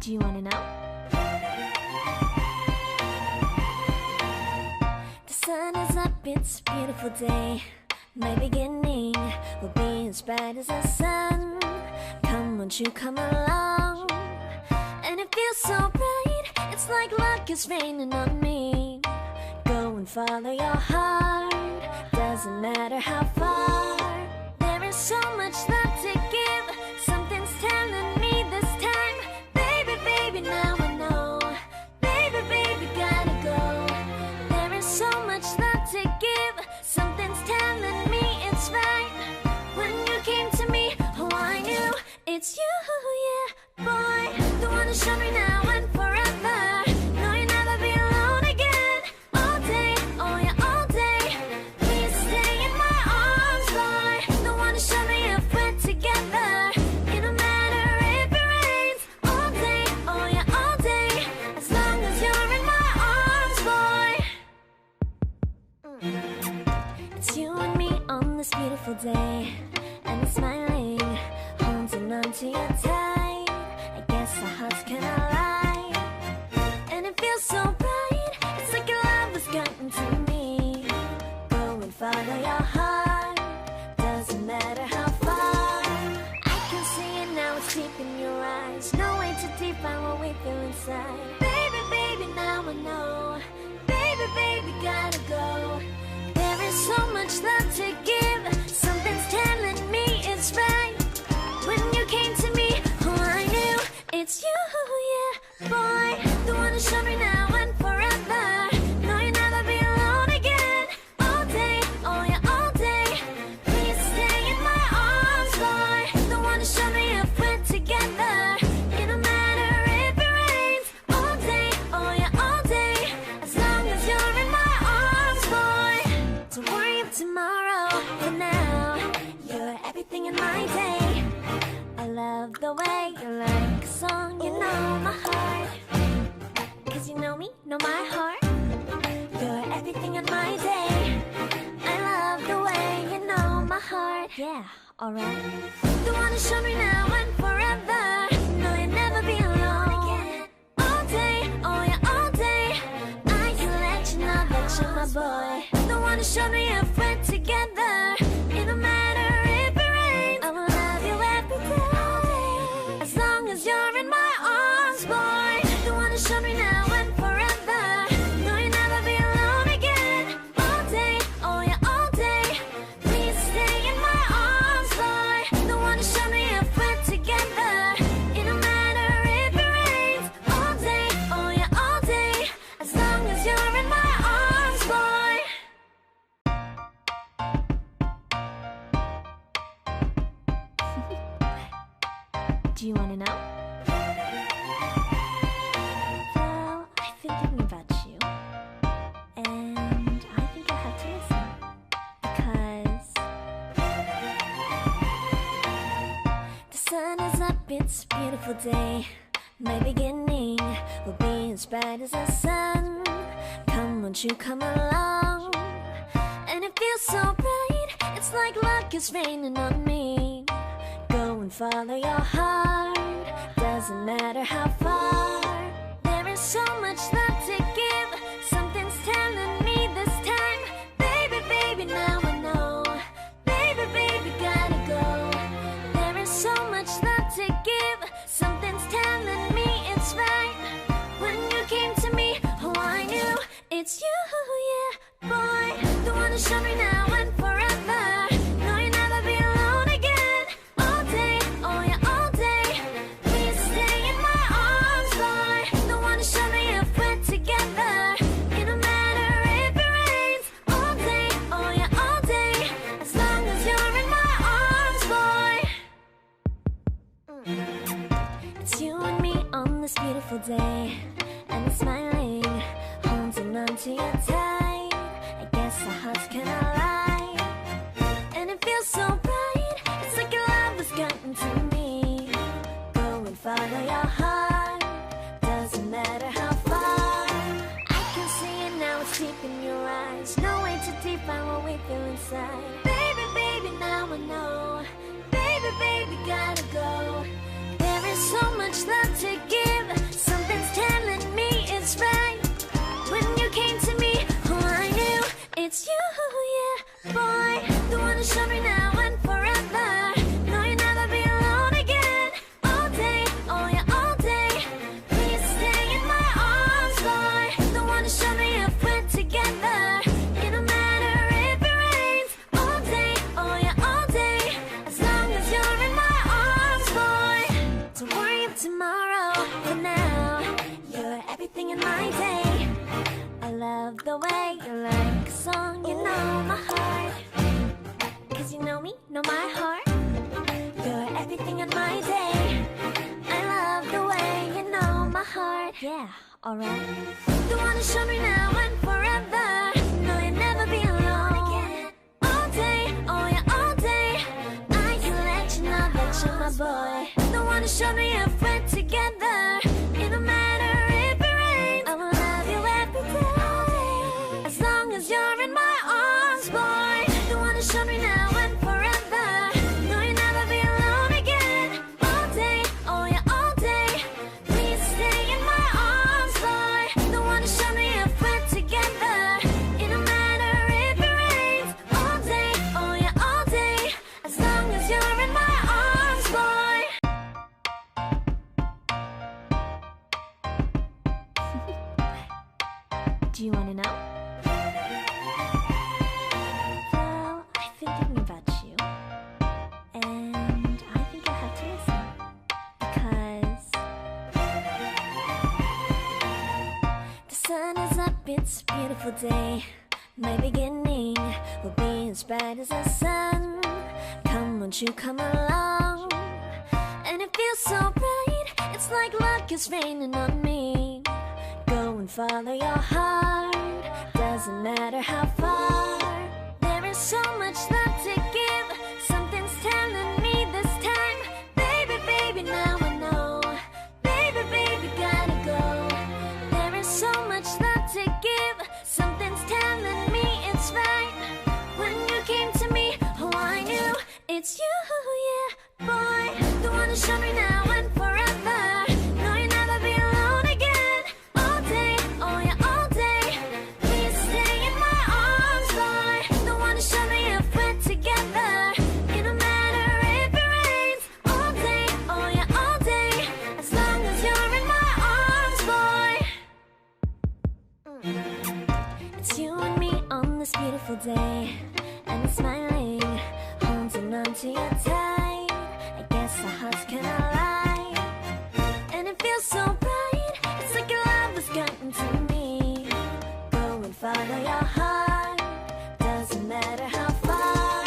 Do you wanna know? The sun is up, it's a beautiful day. My beginning will be as bright as the sun. Come, won't you come along? And it feels so bright, it's like luck is raining on me. Go and follow your heart, doesn't matter how far. There is so much love to give, something's telling me this time. Baby, baby, now I know. Baby, baby, gotta go. There is so much love to give, something's telling me it's right. When you came to me, oh, I knew it's you, yeah, boy. The one to show me now and forever. No, you'll never be alone again. All day, oh yeah, all day. Please stay in my arms, boy. The one to show me if we're together. It don't matter if it rains. All day, oh yeah, all day. As long as you're in my arms, boy. It's you and me on this beautiful day, and it's smiling, holding on to you tight. I guess our hearts cannot lie, and it feels so bright. It's like your love has gotten to me. Go and follow your heart, doesn't matter how far. I can see it now, it's deep in your eyes. No way to define what we feel inside. Baby, baby, now I know. Baby, baby, gotta go. There is so much love to give, something's telling me it's right. When you came to me, oh, I knew it's you, yeah, boy. The one to show me now and forever. No, you'll never be alone again. All day, oh yeah, all day. Please stay in my arms, boy. The one to show me if we're together. It don't matter if it rains. All day, oh yeah, all day. As long as you're in my arms, boy. Don't worry of tomorrow, for now you're everything in my day. I love the way you like a song, you know my heart. Cause you know me, know my heart. You're everything in my day. I love the way you know my heart. Yeah, alright. The one to show me now and forever. No, you'll never be alone again. All day, oh yeah, all day. I can let you know that you're my boy. The one to show me if we're together. It don't matter if it rains. I will love you every day. As long as you're in my arms, boy. The one to show me now and forever. No, you'll never be alone again. All day, oh yeah, all day. Please stay in my arms, boy. The one to show me if we're together. It don't matter if it rains. All day, oh yeah, all day. As long as you're in my arms, boy. Do you wanna know? Well, I've been thinking about you, and I think you'll have to listen, because the sun is up, it's a beautiful day. My beginning will be as bright as the sun. Come, won't you come along? And it feels so bright, it's like luck is raining on me. Go and follow your heart, doesn't matter how far. There is so much love to give, something's telling me this time. Baby, baby, now I know. Baby, baby, gotta go. There is so much love to give, something's telling me it's right. When you came to me, oh, I knew it's you, yeah, boy. The one to show me now and forever. No, you'll never be alone again. All day, oh yeah, all day. Please stay in my arms, boy. The one to show me if we're together. It don't matter if it rains. All day, oh yeah, all day. As long as you're in my arms, boy. It's you and me on this beautiful day, and it's smiling, holding on to you tight. I guess our hearts cannot lie, and it feels so bright. It's like your love has gotten to me. Go and follow your heart, doesn't matter how far. I can see it now, it's deep in your eyes. No way to define what we feel inside. Baby, baby, now I know. Baby, baby, gotta go. There is so much love to give, wanna show me now and forever. No, you'll never be alone again. All day, oh yeah, all day. Please stay in my arms, boy. Don't wanna show me if we're together. It don't matter if it rains. All day, oh yeah, all day. As long as you're in my arms, boy. Don't worry about tomorrow. For now, you're everything in my day. I love the way you like a song, you know my heart. Cause you know me, know my heart. You're everything in my day. I love the way you know my heart. Yeah, alright. You wanna show me now and forever. No, you'll never be alone again. All day, oh yeah, all day. I can let you know that you're my boy. Don't wanna show me if we're together. It don't matter if it rains. I will love you every day. As long as you're in my arms, boy. Don't wanna show me now and forever. No, you'll never be alone again. All day, oh yeah, all day. Please stay in my arms, boy. Don't wanna show me if we're together. It don't matter if it rains. All day, oh yeah, all day. As long as you're in my arms, boy. Do you wanna know? Well, I've been thinking about you, and I think you'll have to listen, because the sun is up, it's a beautiful day. My beginning will be as bright as the sun. Come, won't you come along? And it feels so bright, it's like luck is raining on me. Go and follow your heart, doesn't matter how far. There is so much love to give, something's telling me this time. Baby, baby, now I know. Baby, baby, gotta go. There is so much love to give, something's telling me it's right. When you came to me, oh I knew it's you, yeah, boy. The one to show me now and forever. No, you'll never be alone again. All day, oh yeah, all day. Please stay in my arms, boy. The one to show me if we're together. It don't matter if it rains. All day, oh yeah, all day. As long as you're in my arms, boy. It's you and me on this beautiful day, and I'm smiling, holding on to you tight. I guess our hearts cannot lie, and it feels so bright. It's like your love has gotten to me. Go and follow your heart, doesn't matter how far.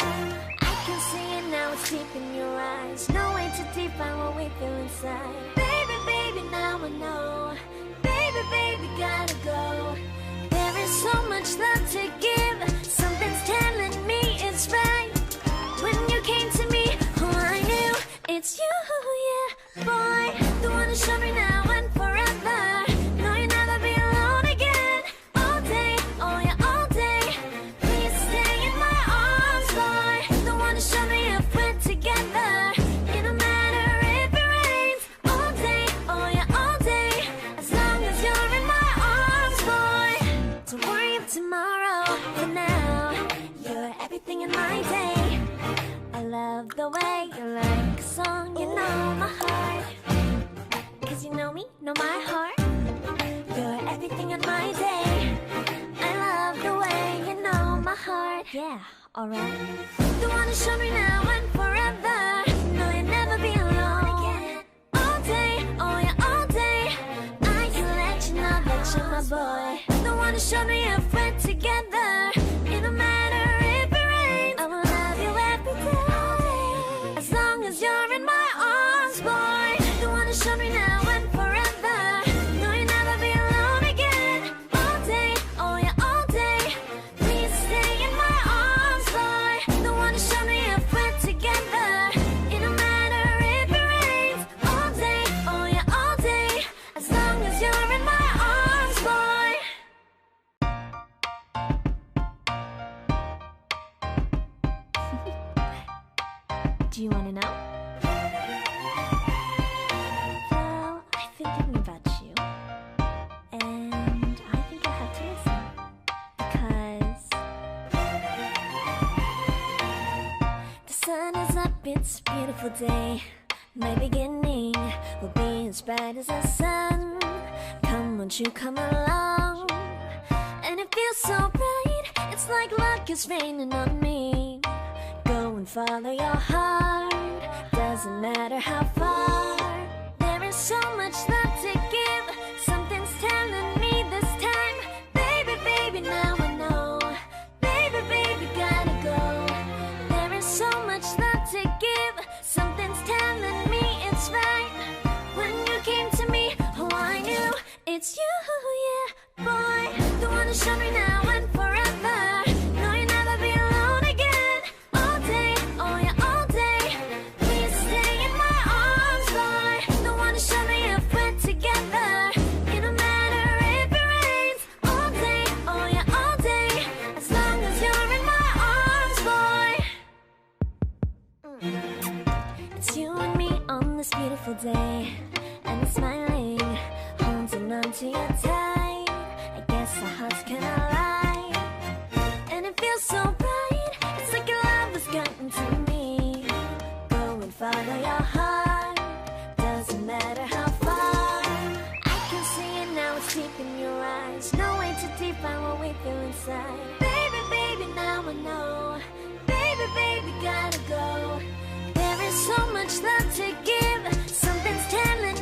I can see it now, it's deep in your eyes. No way to define what we feel inside. Baby, baby, now I know. Baby, baby, gotta go. There is so much love to give, something's telling me it's right. When you came to me, oh I knew it's you, yeah, boy. The one to show me now and forever. No, you'll never be alone again. All day, oh yeah, all day. Please stay in my arms, boy. The one to show me if we're together. It don't matter if it rains. All day, oh yeah, all day. As long as you're in my arms, boy. Don't worry about tomorrow. For now, you're everything in my day. I love the way you like a song, you know my heart. Cause you know me, know my heart. You're everything in my day. I love the way you know my heart. Yeah, alright. You wanna show me now and forever. No, you'll never be alone again. All day, oh yeah, all day. I can let you know that you're my boy. Don't wanna show me if we're together. It don't matter if it rains. I will love you every day. As long as you're in my arms, boy. Don't wanna show me now and forever. No, you'll never be alone again. All day, oh yeah, all day. Please stay in my arms, boy. Don't wanna show me if we're together. It don't matter if it rains. All day, oh yeah, all day. As long as you're in my arms, boy. Do you wanna know? Well, I've been thinking about you, and I think you'll have to listen, because sun is up, it's a beautiful day. My beginning will be as bright as the sun. Come, won't you come along? And it feels so bright, it's like luck is raining on me. Go and follow your heart, doesn't matter how far. There is so much love to give, something's telling me this time. Baby, baby, now I know. Baby, baby, gotta go. There is so much love to give, something's telling me it's right. When you came to me, oh I knew it's you, yeah, boy. The one who showed me now and forever. No, you'll never be alone again. All day, oh yeah, all day. Please stay in my arms, boy. The one who showed me if we're together. It don't matter if it rains. All day, oh yeah, all day. As long as you're in my arms, boy. It's you and me on this beautiful day, and it's smiling, holding on to you tight. I guess our hearts cannot lie, and it feels so bright. It's like your love has gotten to me. Go and follow your heart, doesn't matter how far. I can see it now, it's deep in your eyes. No way to define what we feel inside. Baby, baby, now I know. Baby, baby, gotta go. There is so much love to give, something's telling